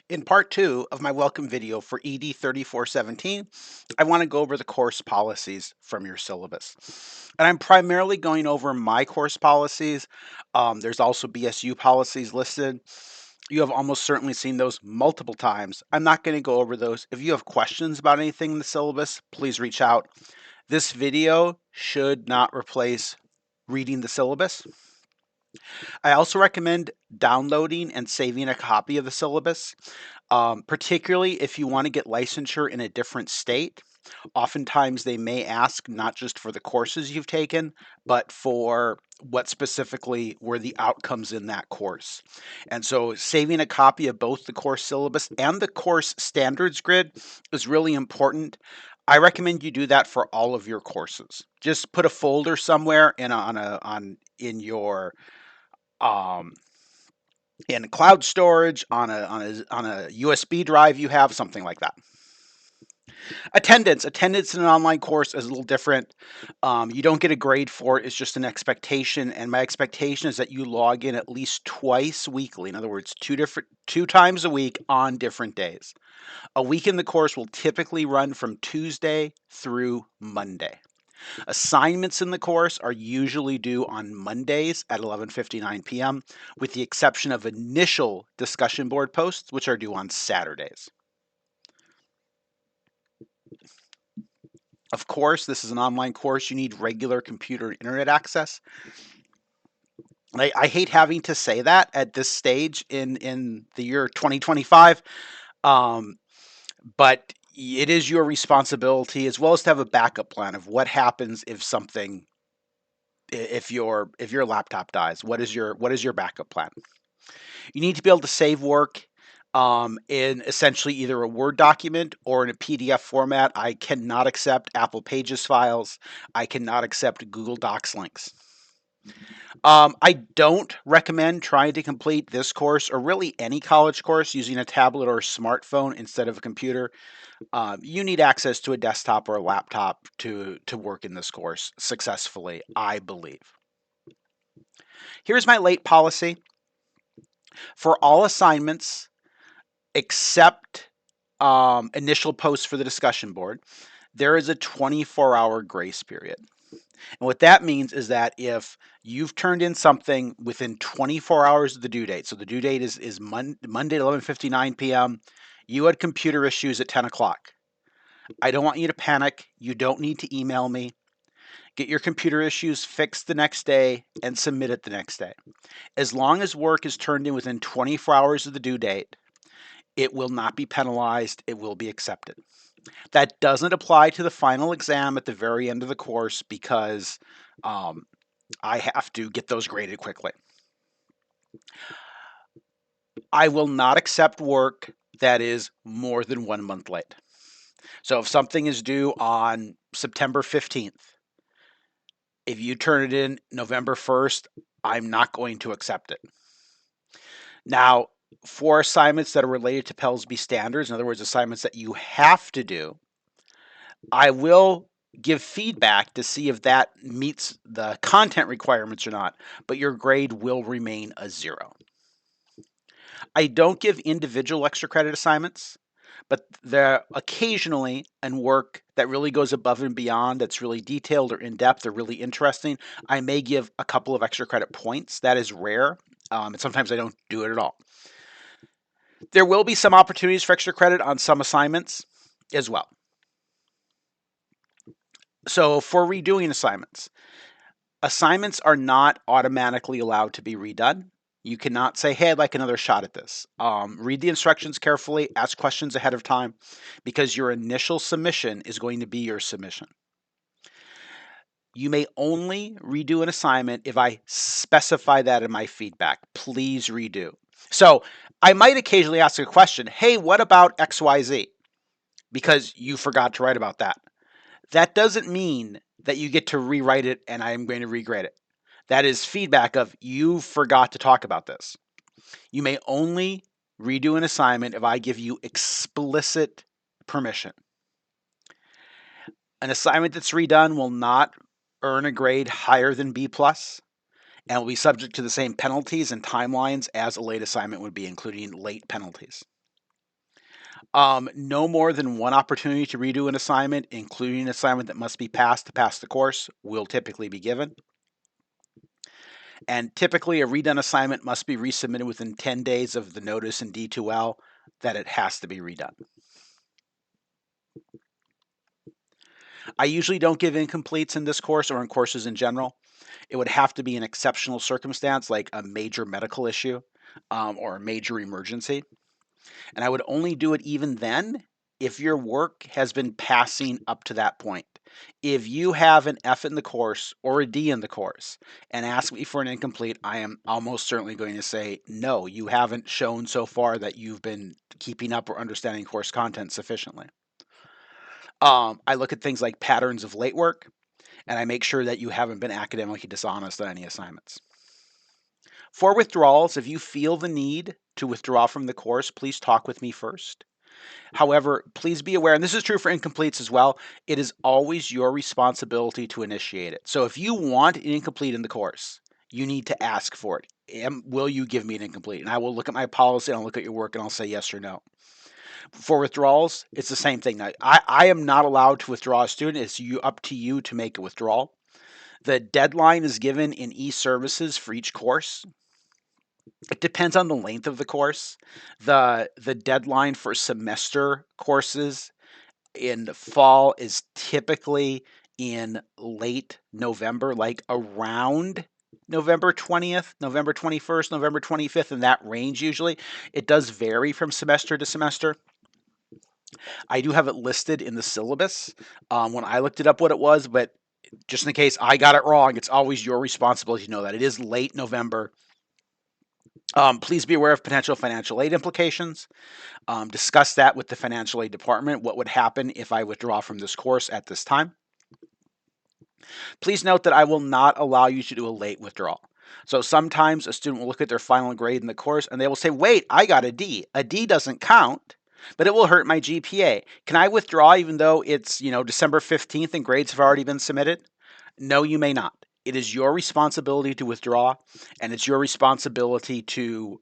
In part 2 of my welcome video for ED 3417, I want to go over the course policies from your syllabus. And I'm primarily going over my course policies. There's also BSU policies listed. You have almost certainly seen those multiple times. I'm not going to go over those. If you have questions about anything in the syllabus, please reach out. This video should not replace reading the syllabus. I also recommend downloading and saving a copy of the syllabus, particularly if you want to get licensure in a different state. Oftentimes, they may ask not just for the courses you've taken, but for what specifically were the outcomes in that course. And so, saving a copy of both the course syllabus and the course standards grid is really important. I recommend you do that for all of your courses. Just put a folder somewhere in your um, in cloud storage on a USB drive you have, something like that. Attendance in an online course is a little different. You don't get a grade for it. It's just an expectation, and my expectation is that you log in at least twice weekly. In other words, two times a week on different days. A week in the course will typically run from Tuesday through Monday. Assignments in the course are usually due on Mondays at 11:59 p.m., with the exception of initial discussion board posts, which are due on Saturdays. Of course, this is an online course. You need regular computer and internet access. I hate having to say that at this stage in the year 2025, but it is your responsibility as well as to have a backup plan of what happens if your laptop dies. What is your backup plan? You need to be able to save work in essentially either a Word document or in a PDF format. I cannot accept Apple Pages files. I cannot accept Google Docs links. I don't recommend trying to complete this course or really any college course using a tablet or a smartphone instead of a computer. You need access to a desktop or a laptop to work in this course successfully, I believe. Here's my late policy. For all assignments except initial posts for the discussion board, there is a 24-hour grace period. And what that means is that if you've turned in something within 24 hours of the due date, so the due date is Monday at 11:59 p.m., you had computer issues at 10 o'clock. I don't want you to panic. You don't need to email me. Get your computer issues fixed the next day and submit it the next day. As long as work is turned in within 24 hours of the due date, it will not be penalized. It will be accepted. That doesn't apply to the final exam at the very end of the course because I have to get those graded quickly. I will not accept work that is more than 1 month late. So if something is due on September 15th, if you turn it in November 1st, I'm not going to accept it. Now, for assignments that are related to Pell's B standards, in other words, assignments that you have to do, I will give feedback to see if that meets the content requirements or not, but your grade will remain a 0. I don't give individual extra credit assignments, but there occasionally and work that really goes above and beyond, that's really detailed or in depth or really interesting, I may give a couple of extra credit points. That is rare, and sometimes I don't do it at all. There will be some opportunities for extra credit on some assignments as well. So for redoing assignments are not automatically allowed to be redone. You cannot say, hey, I'd like another shot at this. Read the instructions carefully, ask questions ahead of time, because your initial submission is going to be your submission. You may only redo an assignment if I specify that in my feedback. Please redo. So I might occasionally ask a question, hey, what about XYZ? Because you forgot to write about that. That doesn't mean that you get to rewrite it and I'm going to regrade it. That is feedback of you forgot to talk about this. You may only redo an assignment if I give you explicit permission. An assignment that's redone will not earn a grade higher than B+, and will be subject to the same penalties and timelines as a late assignment would be, including late penalties. No more than one opportunity to redo an assignment, including an assignment that must be passed to pass the course, will typically be given. And typically, a redone assignment must be resubmitted within 10 days of the notice in D2L that it has to be redone. I usually don't give incompletes in this course or in courses in general. It would have to be an exceptional circumstance like a major medical issue or a major emergency. And I would only do it even then if your work has been passing up to that point. If you have an F in the course or a D in the course and ask me for an incomplete, I am almost certainly going to say, no, you haven't shown so far that you've been keeping up or understanding course content sufficiently. I look at things like patterns of late work, and I make sure that you haven't been academically dishonest on any assignments. For withdrawals, if you feel the need to withdraw from the course, please talk with me first. However, please be aware, and this is true for incompletes as well, it is always your responsibility to initiate it. So if you want an incomplete in the course, you need to ask for it. Will you give me an incomplete? And I will look at my policy, and I'll look at your work, and I'll say yes or no. For withdrawals, it's the same thing. I am not allowed to withdraw a student. It's up to you to make a withdrawal. The deadline is given in e-services for each course. It depends on the length of the course. The deadline for semester courses in the fall is typically in late November, like around November 20th, November 21st, November 25th, in that range usually. It does vary from semester to semester. I do have it listed in the syllabus when I looked it up what it was, but just in case I got it wrong, it's always your responsibility to know that. It is late November. Please be aware of potential financial aid implications. Discuss that with the financial aid department. What would happen if I withdraw from this course at this time? Please note that I will not allow you to do a late withdrawal. So sometimes a student will look at their final grade in the course and they will say, wait, I got a D. A D doesn't count, but it will hurt my GPA. Can I withdraw even though it's, December 15th and grades have already been submitted? No, you may not. It is your responsibility to withdraw, and it's your responsibility to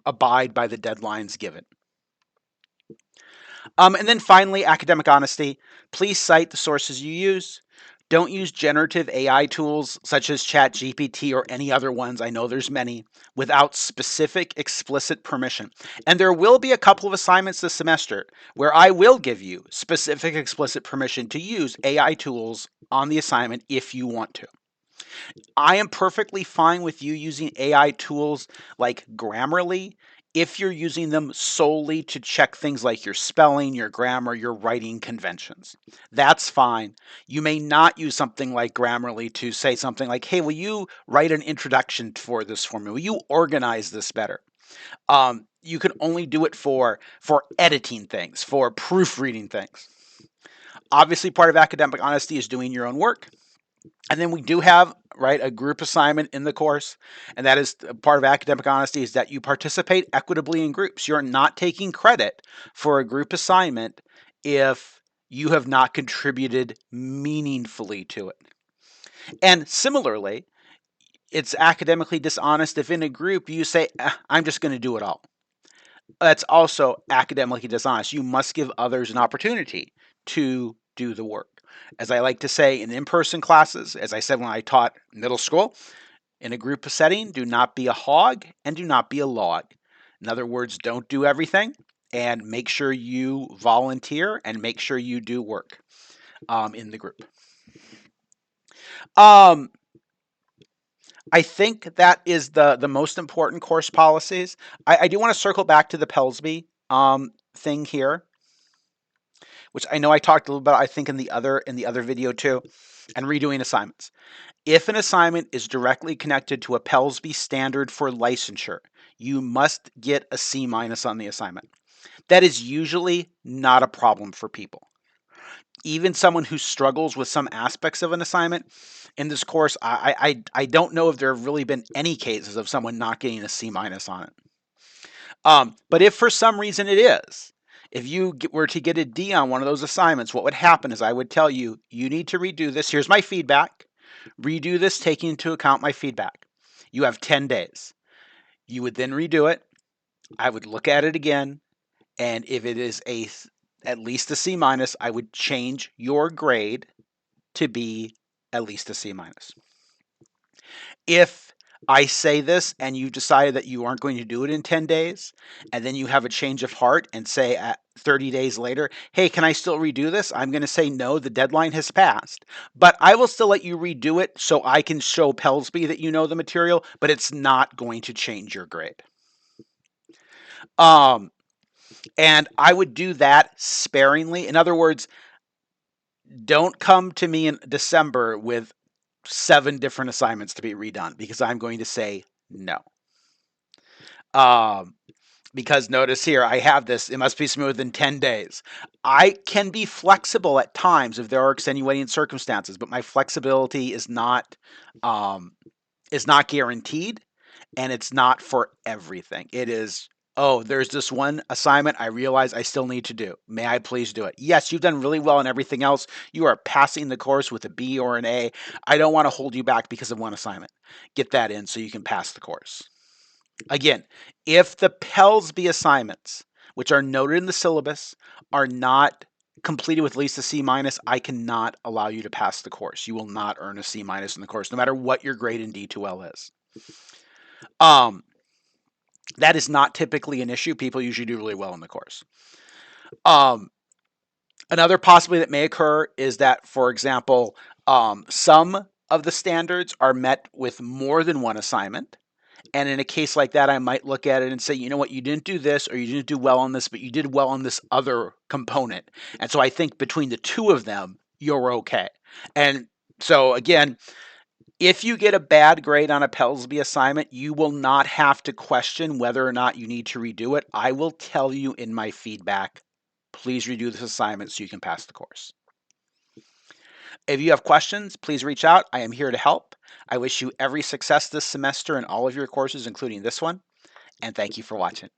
abide by the deadlines given. And then finally, academic honesty. Please cite the sources you use. Don't use generative AI tools such as ChatGPT or any other ones, I know there's many, without specific, explicit permission. And there will be a couple of assignments this semester where I will give you specific, explicit permission to use AI tools on the assignment if you want to. I am perfectly fine with you using AI tools like Grammarly if you're using them solely to check things like your spelling, your grammar, your writing conventions. That's fine. You may not use something like Grammarly to say something like, hey, will you write an introduction for this for me? Will you organize this better? You can only do it for editing things, for proofreading things. Obviously, part of academic honesty is doing your own work. And then we do have, right, a group assignment in the course, and that is part of academic honesty is that you participate equitably in groups. You're not taking credit for a group assignment if you have not contributed meaningfully to it. And similarly, it's academically dishonest if in a group you say, I'm just going to do it all. That's also academically dishonest. You must give others an opportunity to do the work. As I like to say in in-person classes, as I said when I taught middle school, in a group setting, do not be a hog and do not be a log. In other words, don't do everything and make sure you volunteer and make sure you do work in the group. I think that is the most important course policies. I do want to circle back to the Pelsby thing here, which I know I talked a little about, I think in the other video too, and redoing assignments. If an assignment is directly connected to a Pelsby standard for licensure, you must get a C- on the assignment. That is usually not a problem for people. Even someone who struggles with some aspects of an assignment in this course, I don't know if there have really been any cases of someone not getting a C- on it. But if for some reason it is, if you were to get a D on one of those assignments, what would happen is I would tell you, you need to redo this. Here's my feedback. Redo this taking into account my feedback. You have 10 days. You would then redo it. I would look at it again, And if it is at least a C minus, I would change your grade to be at least a C minus. If I say this and you decided that you aren't going to do it in 10 days, and then you have a change of heart and say at 30 days later, hey, can I still redo this? I'm going to say no, the deadline has passed. But I will still let you redo it so I can show Pelsby that you know the material, but it's not going to change your grade. And I would do that sparingly. In other words, don't come to me in December with 7 different assignments to be redone because I'm going to say no. Because notice here, I have this, it must be smooth in 10 days. I can be flexible at times if there are extenuating circumstances, but my flexibility is not guaranteed, and it's not for everything. It is, oh, there's this one assignment I realize I still need to do. May I please do it? Yes, you've done really well in everything else. You are passing the course with a B or an A. I don't want to hold you back because of one assignment. Get that in so you can pass the course. Again, if the Pelsby assignments, which are noted in the syllabus, are not completed with at least a C minus, I cannot allow you to pass the course. You will not earn a C minus in the course, no matter what your grade in D2L is. That is not typically an issue. People usually do really well in the course. Another possibility that may occur is that, for example, some of the standards are met with more than one assignment. And in a case like that, I might look at it and say, you know what, you didn't do this or you didn't do well on this, but you did well on this other component. And so I think between the two of them, you're okay. And so again, if you get a bad grade on a Pelsby assignment, you will not have to question whether or not you need to redo it. I will tell you in my feedback, please redo this assignment so you can pass the course. If you have questions, please reach out. I am here to help. I wish you every success this semester in all of your courses, including this one, and thank you for watching.